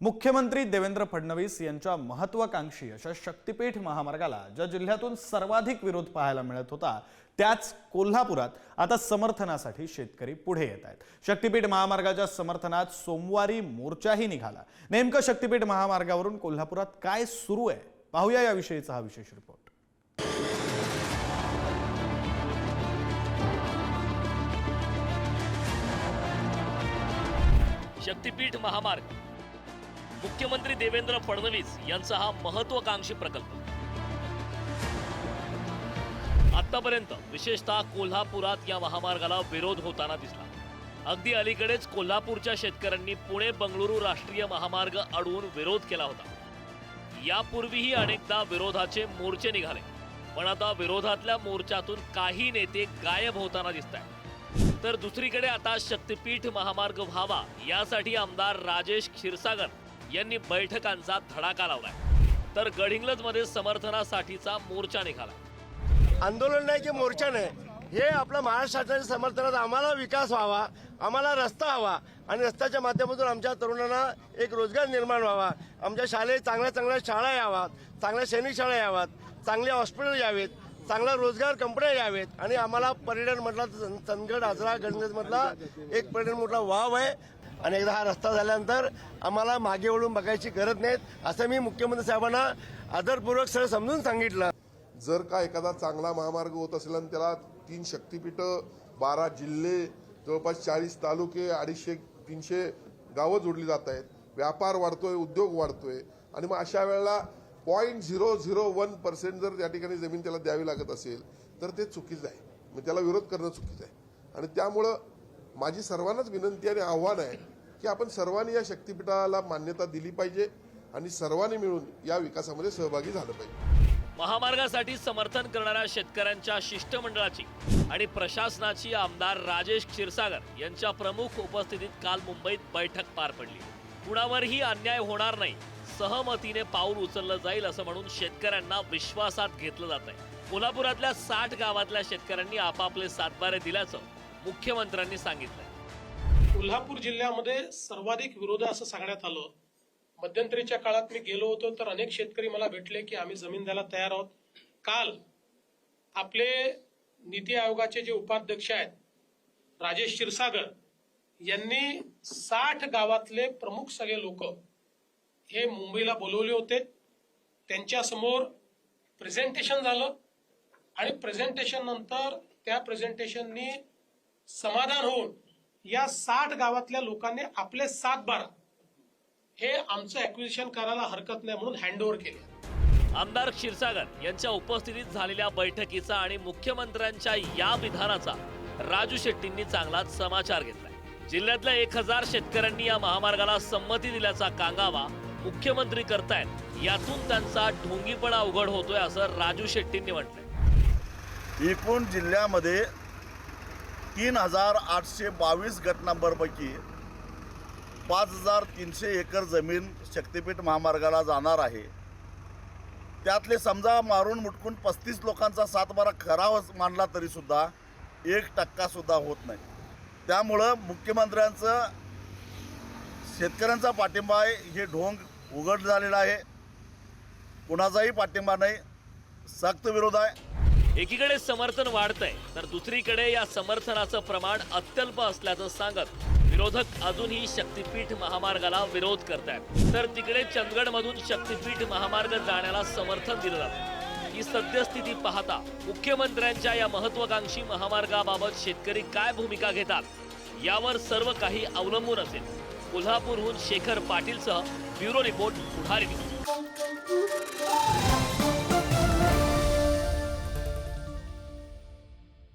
मुख्यमंत्री देवेंद्र फडणवीस यांच्या महत्त्वाकांक्षी अशा शक्तिपीठ महामार्गाला ज्या जिल्ह्यातून सर्वाधिक विरोध पाहायला मिळत होता त्याच कोल्हापुरात आता समर्थनासाठी शेतकरी पुढे येत आहेत। शक्तिपीठ महामार्गाच्या समर्थनात सोमवारी मोर्चाही निघाला। नेमकं शक्तिपीठ महामार्गावरून कोल्हापुरात काय सुरू आहे पाहूया याविषयीचा हा विशेष रिपोर्ट। शक्तिपीठ महामार्ग मुख्यमंत्री देवेंद्र फडणवीस यांचा हा महत्त्वाकांक्षी प्रकल्प आतापर्यंत विशेषतः कोल्हापुरात या महामार्गाला विरोध होताना दिसला। अगदी अलीकडेच कोल्हापूरच्या शेतकऱ्यांनी पुणे बंगळुरू राष्ट्रीय महामार्ग अडवून विरोध केला होता। यापूर्वीही अनेकदा विरोधाचे मोर्चे निघाले, पण आता विरोधातल्या मोर्चातून काही नेते गायब होताना दिसतात। तर दुसरीकडे आता शक्तिपीठ महामार्ग व्हावा यासाठी आमदार राजेश क्षीरसागर यांनी बैठकांचा धडाका लावलाय। तर गडहिंग्लजमध्ये समर्थनासाठीचा मोर्चा निघाला। आंदोलन नाही की मोर्चा नाही, हे आपल्या महाराष्ट्राच्या समर्थनात आम्हाला विकास व्हावा, आम्हाला रस्ता हवा आणि रस्त्याच्या माध्यमातून आमच्या तरुणांना एक रोजगार निर्माण व्हावा, आमच्या शाळेत चांगल्या शाळा याव्यात, चांगल्या सैनिक शाळा याव्यात, चांगले हॉस्पिटल यावेत, चांगला रोजगार कंपन्या यावेत आणि आम्हाला पर्यटन म्हटला चंदगड आजरा गडहिंग्लजमधला एक पर्यटन मोठा वाव आहे आणि एकदा हा रस्ता झाल्यानंतर आम्हाला मागे वळून बघायची गरज नाही असं मी मुख्यमंत्री साहेबांना आदरपूर्वक सर समजून सांगितलं। जर का एखादा चांगला महामार्ग होत असेल आणि त्याला 3 शक्तिपीठ 12 जिल्हे जवळपास 40 तालुके 250-300 गावं जोडली जात आहेत, व्यापार वाढतोय, उद्योग वाढतोय आणि मग अशा वेळेला 0.001% जर त्या ठिकाणी जमीन त्याला द्यावी लागत असेल तर ते चुकीचं आहे, मग त्याला विरोध करणं चुकीचं आहे। आणि त्यामुळं माझी सर्वांनाच विनंती आणि आव्हान आहे की आपण सर्वांनी या शक्तिपीठाला मान्यता दिली पाहिजे आणि सर्वांनी मिळून या विकासामध्ये सहभागी झालं पाहिजे। महामार्गासाठी समर्थन करणाऱ्या शेतकऱ्यांच्या शिष्टमंडळाची आणि प्रशासनाची आमदार राजेश क्षीरसागर यांच्या प्रमुख उपस्थितीत काल मुंबईत बैठक पार पडली। कुणावरही अन्याय होणार नाही, सहमतीने पाऊल उचललं जाईल असं म्हणून शेतकऱ्यांना विश्वासात घेतलं जात आहे। कोल्हापुरातल्या 60 गावातल्या शेतकऱ्यांनी आपापले सातबारे दिल्याचं मुख्यमंत्र्यांनी सांगितलं। कोल्हापूर जिल्ह्यामध्ये सर्वाधिक विरोध असं सांगण्यात आलं। मध्यंतरीच्या काळात मी गेलो होतो तर अनेक शेतकरी मला भेटले की आम्ही जमीन द्यायला तयार आहोत। काल आपले नीती आयोगाचे जे उपाध्यक्ष आहेत राजेश क्षीरसागर यांनी 60 गावातले प्रमुख सगळे लोक हे मुंबईला बोलवले होते। त्यांच्या समोर प्रेझेंटेशन झालं आणि प्रेझेंटेशन नंतर त्या प्रेझेंटेशननी समाधान होऊन या 60 गावातल्या लोकांनी आपले 7/12 हे आमचं ॲक्विजिशन करायला हरकत नाही म्हणून हँडओव्हर केले। आमदार क्षीरसागर यांच्या उपस्थितीत झालेल्या बैठकीचा आणि मुख्यमंत्र्यांच्या या विधानाचा राजू शेट्टींनी चांगलाच समाचार घेतलाय। जिल्ह्यातल्या 1000 शेतकऱ्यांनी या महामार्गाला संमती दिल्याचा कांगावा मुख्यमंत्री करतायत, यातून त्यांचा ढोंगीपणा उघड होतोय असं राजू शेट्टींनी म्हटलंय। एकूण जिल्ह्यामध्ये 3822 गट नंबरपैकी 5300 एकर जमीन शक्तिपीठ महामार्गाला जाणार आहे। त्यातले समजा मारून मुटकून 35 लोकांचा 7/12 खरा मानला तरी सुद्धा 1% सुद्धा होत नाही। त्यामुळं मुख्यमंत्र्यांचं शेतकऱ्यांचा पाठिंबा आहे, हे ढोंग उघड झालेला आहे। कुणाचाही पाठिंबा नाही, सक्त विरोध आहे। एकीकडे समर्थन वाढतंय तर दुसरीकडे या समर्थनाचं प्रमाण अत्यल्प असल्याचं सांगत विरोधक अजूनही शक्तिपीठ महामार्गाला विरोध करतायत। तर तिकडे चंदगडमधून शक्तिपीठ महामार्ग जाण्याला समर्थन दिलं जातं। ही सद्यस्थिती पाहता मुख्यमंत्र्यांच्या या महत्त्वाकांक्षी महामार्गाबाबत शेतकरी काय भूमिका घेतात यावर सर्व काही अवलंबून असेल। कोल्हापूरहून शेखर पाटीलसह ब्युरो रिपोर्ट पुढारी न्यूज।